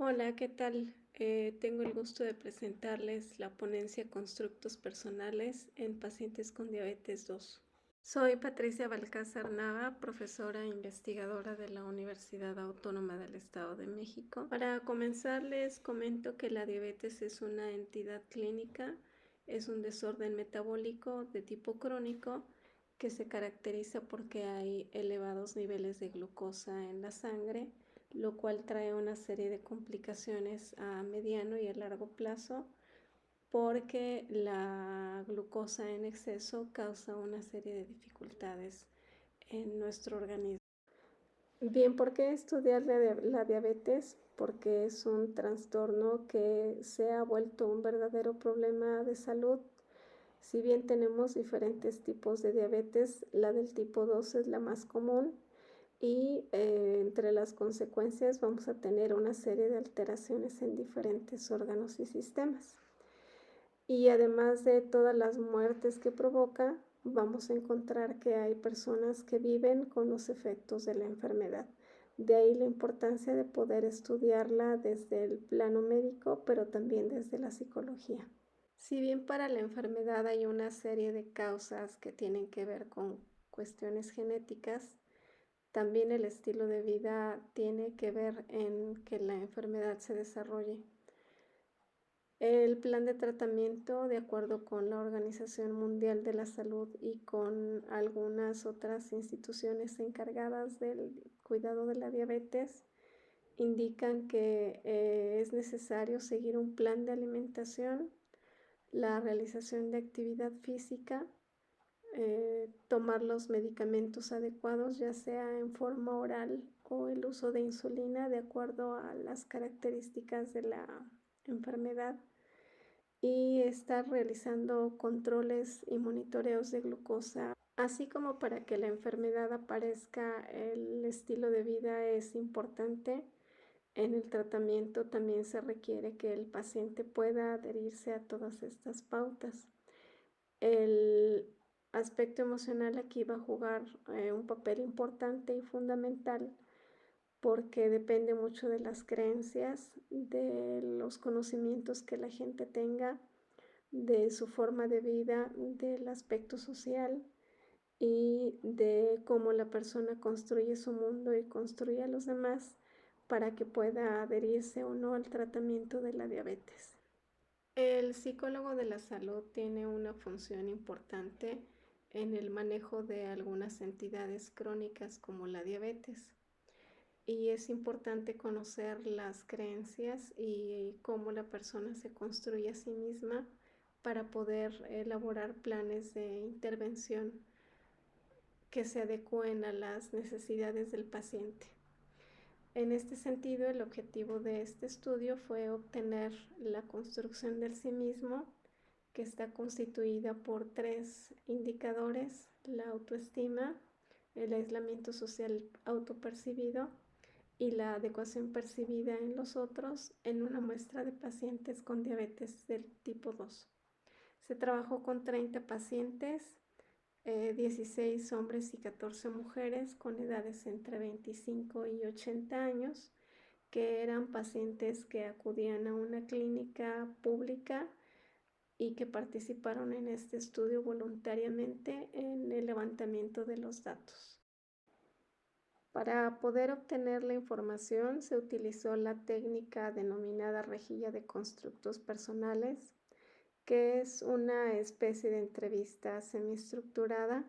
Hola, ¿qué tal? Tengo el gusto de presentarles la ponencia Constructos Personales en pacientes con diabetes 2. Soy Patricia Balcázar Nava, profesora e investigadora de la Universidad Autónoma del Estado de México. Para comenzar, les comento que la diabetes es una entidad clínica, es un desorden metabólico de tipo crónico que se caracteriza porque hay elevados niveles de glucosa en la sangre, lo cual trae una serie de complicaciones a mediano y a largo plazo porque la glucosa en exceso causa una serie de dificultades en nuestro organismo. Bien, ¿por qué estudiar la diabetes? Porque es un trastorno que se ha vuelto un verdadero problema de salud. Si bien tenemos diferentes tipos de diabetes, la del tipo 2 es la más común y entre las consecuencias vamos a tener una serie de alteraciones en diferentes órganos y sistemas. Y además de todas las muertes que provoca, vamos a encontrar que hay personas que viven con los efectos de la enfermedad. De ahí la importancia de poder estudiarla desde el plano médico, pero también desde la psicología. Si bien para la enfermedad hay una serie de causas que tienen que ver con cuestiones genéticas, también el estilo de vida tiene que ver en que la enfermedad se desarrolle. El plan de tratamiento, de acuerdo con la Organización Mundial de la Salud y con algunas otras instituciones encargadas del cuidado de la diabetes, indican que es necesario seguir un plan de alimentación, la realización de actividad física, tomar los medicamentos adecuados, ya sea en forma oral o el uso de insulina de acuerdo a las características de la enfermedad y estar realizando controles y monitoreos de glucosa. Así como para que la enfermedad aparezca, el estilo de vida es importante. En el tratamiento también se requiere que el paciente pueda adherirse a todas estas pautas. El aspecto emocional aquí va a jugar un papel importante y fundamental porque depende mucho de las creencias, de los conocimientos que la gente tenga, de su forma de vida, del aspecto social y de cómo la persona construye su mundo y construye a los demás para que pueda adherirse o no al tratamiento de la diabetes. El psicólogo de la salud tiene una función importante en el manejo de algunas entidades crónicas como la diabetes. Y es importante conocer las creencias y cómo la persona se construye a sí misma para poder elaborar planes de intervención que se adecúen a las necesidades del paciente. En este sentido, el objetivo de este estudio fue obtener la construcción del sí mismo, que está constituida por 3 indicadores: la autoestima, el aislamiento social autopercibido y la adecuación percibida en los otros en una muestra de pacientes con diabetes del tipo 2. Se trabajó con 30 pacientes, 16 hombres y 14 mujeres con edades entre 25 y 80 años, que eran pacientes que acudían a una clínica pública y que participaron en este estudio voluntariamente en el levantamiento de los datos. Para poder obtener la información se utilizó la técnica denominada rejilla de constructos personales, que es una especie de entrevista semiestructurada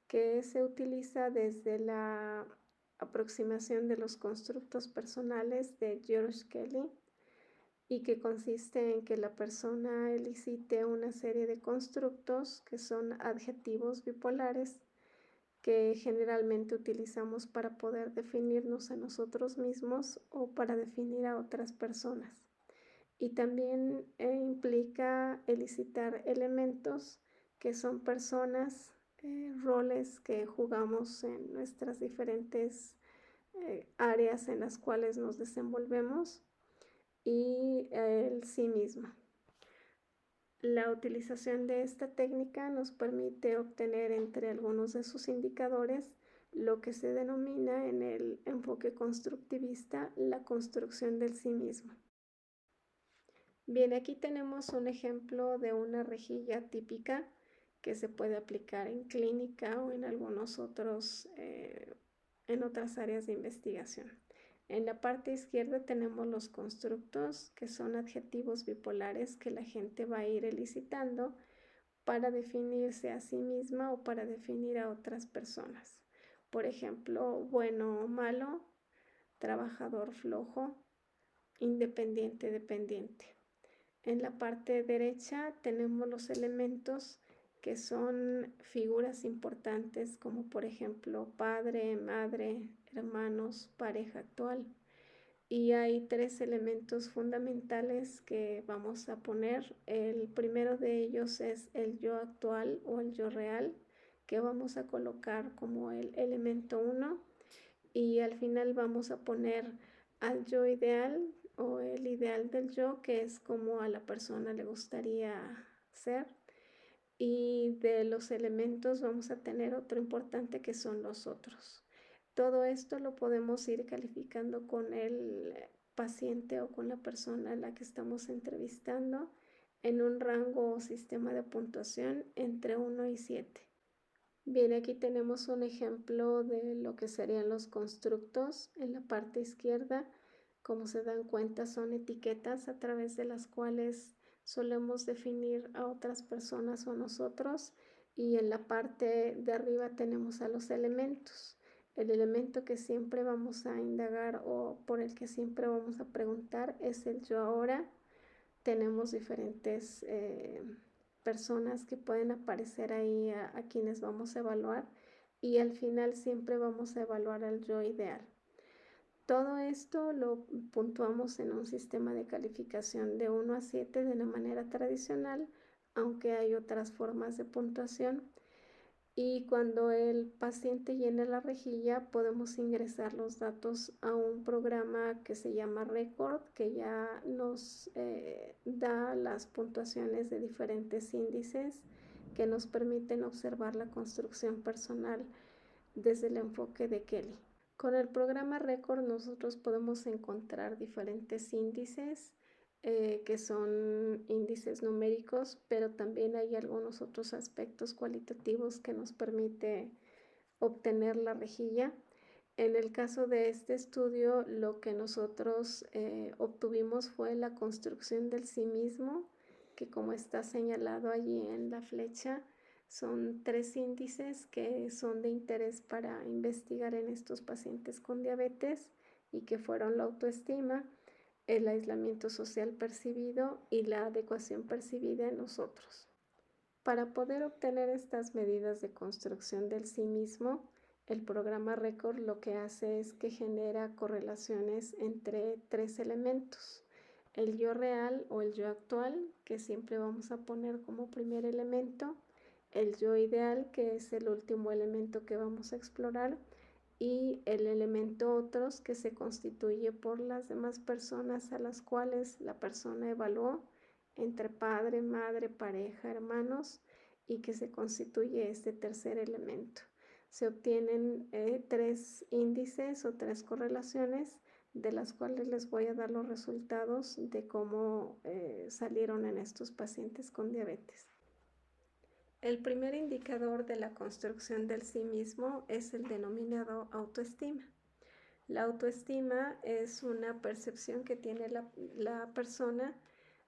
que se utiliza desde la aproximación de los constructos personales de George Kelly y que consiste en que la persona elicite una serie de constructos que son adjetivos bipolares que generalmente utilizamos para poder definirnos a nosotros mismos o para definir a otras personas. Y también implica elicitar elementos que son personas, roles que jugamos en nuestras diferentes áreas en las cuales nos desenvolvemos y el sí mismo. La utilización de esta técnica nos permite obtener entre algunos de sus indicadores lo que se denomina en el enfoque constructivista la construcción del sí mismo. Bien, aquí tenemos un ejemplo de una rejilla típica que se puede aplicar en clínica o en en otras áreas de investigación. En la parte izquierda tenemos los constructos, que son adjetivos bipolares que la gente va a ir elicitando para definirse a sí misma o para definir a otras personas. Por ejemplo, bueno o malo, trabajador flojo, independiente dependiente. En la parte derecha tenemos los elementos que son figuras importantes como por ejemplo padre, madre, hermanos, pareja actual. Y hay tres elementos fundamentales que vamos a poner. El primero de ellos es el yo actual o el yo real, que vamos a colocar como el elemento 1. Y al final vamos a poner al yo ideal o el ideal del yo, que es como a la persona le gustaría ser. Y de los elementos vamos a tener otro importante que son los otros. Todo esto lo podemos ir calificando con el paciente o con la persona a la que estamos entrevistando en un rango o sistema de puntuación entre 1 y 7. Bien, aquí tenemos un ejemplo de lo que serían los constructos. En la parte izquierda, como se dan cuenta, son etiquetas a través de las cuales solemos definir a otras personas o nosotros. Y en la parte de arriba tenemos a los elementos. El elemento que siempre vamos a indagar o por el que siempre vamos a preguntar es el yo ahora. Tenemos diferentes personas que pueden aparecer ahí a quienes vamos a evaluar y al final siempre vamos a evaluar al yo ideal. Todo esto lo puntuamos en un sistema de calificación de 1 a 7 de una manera tradicional, aunque hay otras formas de puntuación. Y cuando el paciente llena la rejilla, podemos ingresar los datos a un programa que se llama Record, que ya nos da las puntuaciones de diferentes índices que nos permiten observar la construcción personal desde el enfoque de Kelly. Con el programa Record nosotros podemos encontrar diferentes índices que son índices numéricos, pero también hay algunos otros aspectos cualitativos que nos permite obtener la rejilla. En el caso de este estudio, lo que nosotros obtuvimos fue la construcción del sí mismo, que como está señalado allí en la flecha, son 3 índices que son de interés para investigar en estos pacientes con diabetes y que fueron la autoestima, el aislamiento social percibido y la adecuación percibida en nosotros. Para poder obtener estas medidas de construcción del sí mismo, el programa Record lo que hace es que genera correlaciones entre 3 elementos. El yo real o el yo actual, que siempre vamos a poner como primer elemento, el yo ideal, que es el último elemento que vamos a explorar, y el elemento otros, que se constituye por las demás personas a las cuales la persona evaluó, entre padre, madre, pareja, hermanos, y que se constituye este tercer elemento. Se obtienen 3 índices o 3 correlaciones, de las cuales les voy a dar los resultados de cómo salieron en estos pacientes con diabetes. El primer indicador de la construcción del sí mismo es el denominado autoestima. La autoestima es una percepción que tiene la persona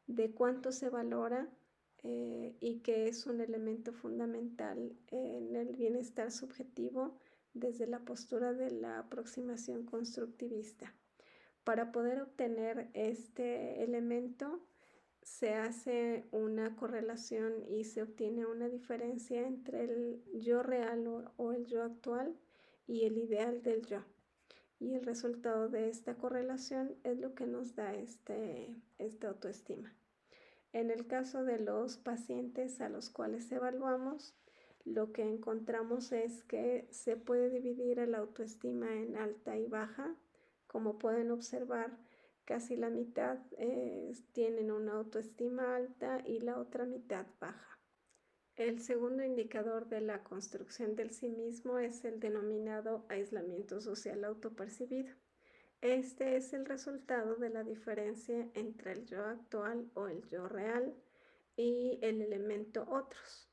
de cuánto se valora y que es un elemento fundamental en el bienestar subjetivo desde la postura de la aproximación constructivista. Para poder obtener este elemento, se hace una correlación y se obtiene una diferencia entre el yo real o el yo actual y el ideal del yo. Y el resultado de esta correlación es lo que nos da esta autoestima. En el caso de los pacientes a los cuales evaluamos, lo que encontramos es que se puede dividir la autoestima en alta y baja. Como pueden observar, casi la mitad tienen una autoestima alta y la otra mitad baja. El segundo indicador de la construcción del sí mismo es el denominado aislamiento social autopercibido. Este es el resultado de la diferencia entre el yo actual o el yo real y el elemento otros.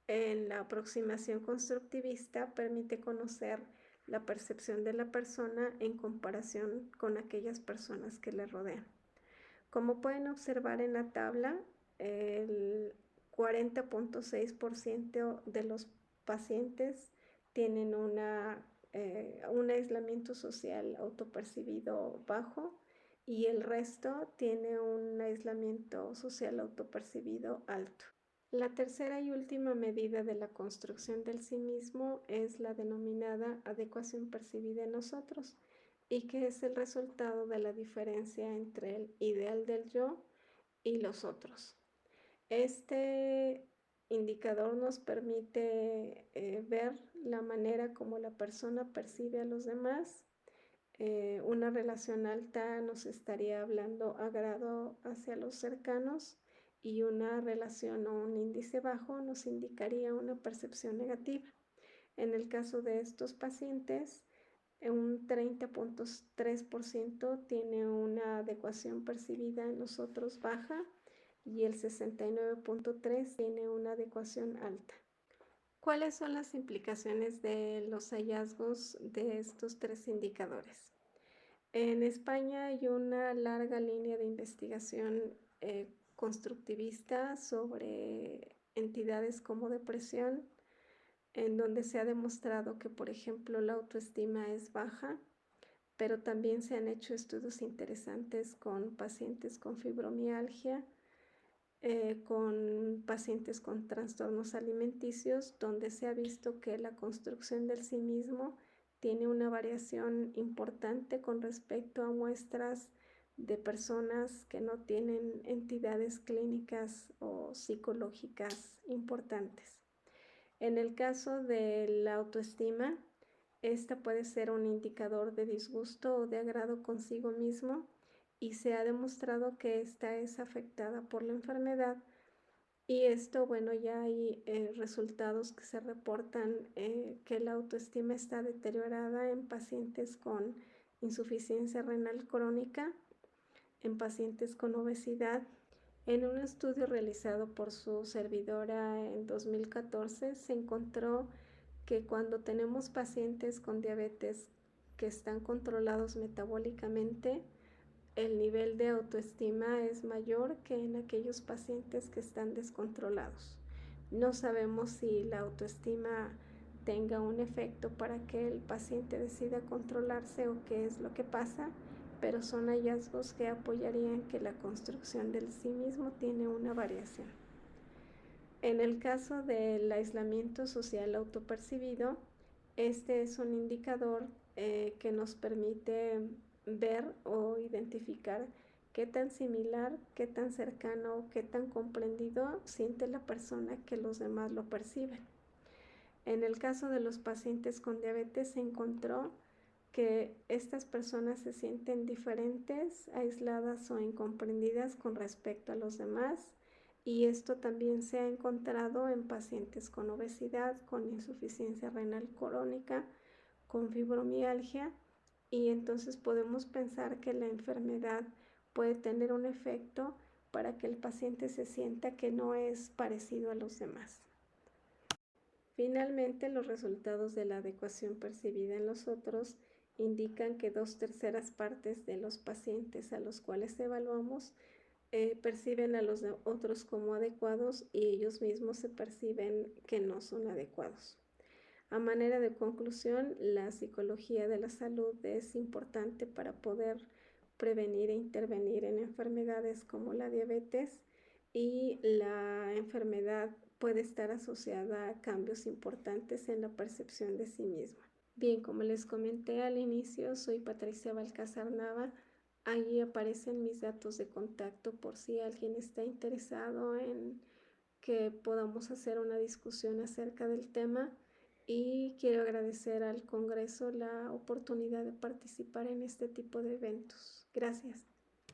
En la aproximación constructivista permite conocer la percepción de la persona en comparación con aquellas personas que le rodean. Como pueden observar en la tabla, el 40.6% de los pacientes tienen un aislamiento social autopercibido bajo y el resto tiene un aislamiento social autopercibido alto. La tercera y última medida de la construcción del sí mismo es la denominada adecuación percibida en nosotros, y que es el resultado de la diferencia entre el ideal del yo y los otros. Este indicador nos permite ver la manera como la persona percibe a los demás. Una relación alta nos estaría hablando agrado hacia los cercanos, y una relación o un índice bajo nos indicaría una percepción negativa. En el caso de estos pacientes, un 30.3% tiene una adecuación percibida en los otros baja y el 69.3% tiene una adecuación alta. ¿Cuáles son las implicaciones de los hallazgos de estos tres indicadores? En España hay una larga línea de investigación constructivista sobre entidades como depresión, en donde se ha demostrado que, por ejemplo, la autoestima es baja, pero también se han hecho estudios interesantes con pacientes con fibromialgia, con pacientes con trastornos alimenticios, donde se ha visto que la construcción del sí mismo tiene una variación importante con respecto a muestras de personas que no tienen entidades clínicas o psicológicas importantes. En el caso de la autoestima, esta puede ser un indicador de disgusto o de agrado consigo mismo, y se ha demostrado que esta es afectada por la enfermedad. Y esto, bueno, ya hay resultados que se reportan que la autoestima está deteriorada en pacientes con insuficiencia renal crónica, en pacientes con obesidad. En un estudio realizado por su servidora en 2014 se encontró que cuando tenemos pacientes con diabetes que están controlados metabólicamente, el nivel de autoestima es mayor que en aquellos pacientes que están descontrolados. No sabemos si la autoestima tenga un efecto para que el paciente decida controlarse o qué es lo que pasa, pero son hallazgos que apoyarían que la construcción del sí mismo tiene una variación. En el caso del aislamiento social autopercibido, este es un indicador que nos permite ver o identificar qué tan similar, qué tan cercano, qué tan comprendido siente la persona que los demás lo perciben. En el caso de los pacientes con diabetes se encontró que estas personas se sienten diferentes, aisladas o incomprendidas con respecto a los demás, y esto también se ha encontrado en pacientes con obesidad, con insuficiencia renal crónica, con fibromialgia, y entonces podemos pensar que la enfermedad puede tener un efecto para que el paciente se sienta que no es parecido a los demás. Finalmente, los resultados de la adecuación percibida en los otros indican que 2/3 partes de los pacientes a los cuales evaluamos perciben a los otros como adecuados, y ellos mismos se perciben que no son adecuados. A manera de conclusión, la psicología de la salud es importante para poder prevenir e intervenir en enfermedades como la diabetes, y la enfermedad puede estar asociada a cambios importantes en la percepción de sí misma. Bien, como les comenté al inicio, soy Patricia Balcázar Nava. Ahí aparecen mis datos de contacto por si alguien está interesado en que podamos hacer una discusión acerca del tema, y quiero agradecer al Congreso la oportunidad de participar en este tipo de eventos. Gracias.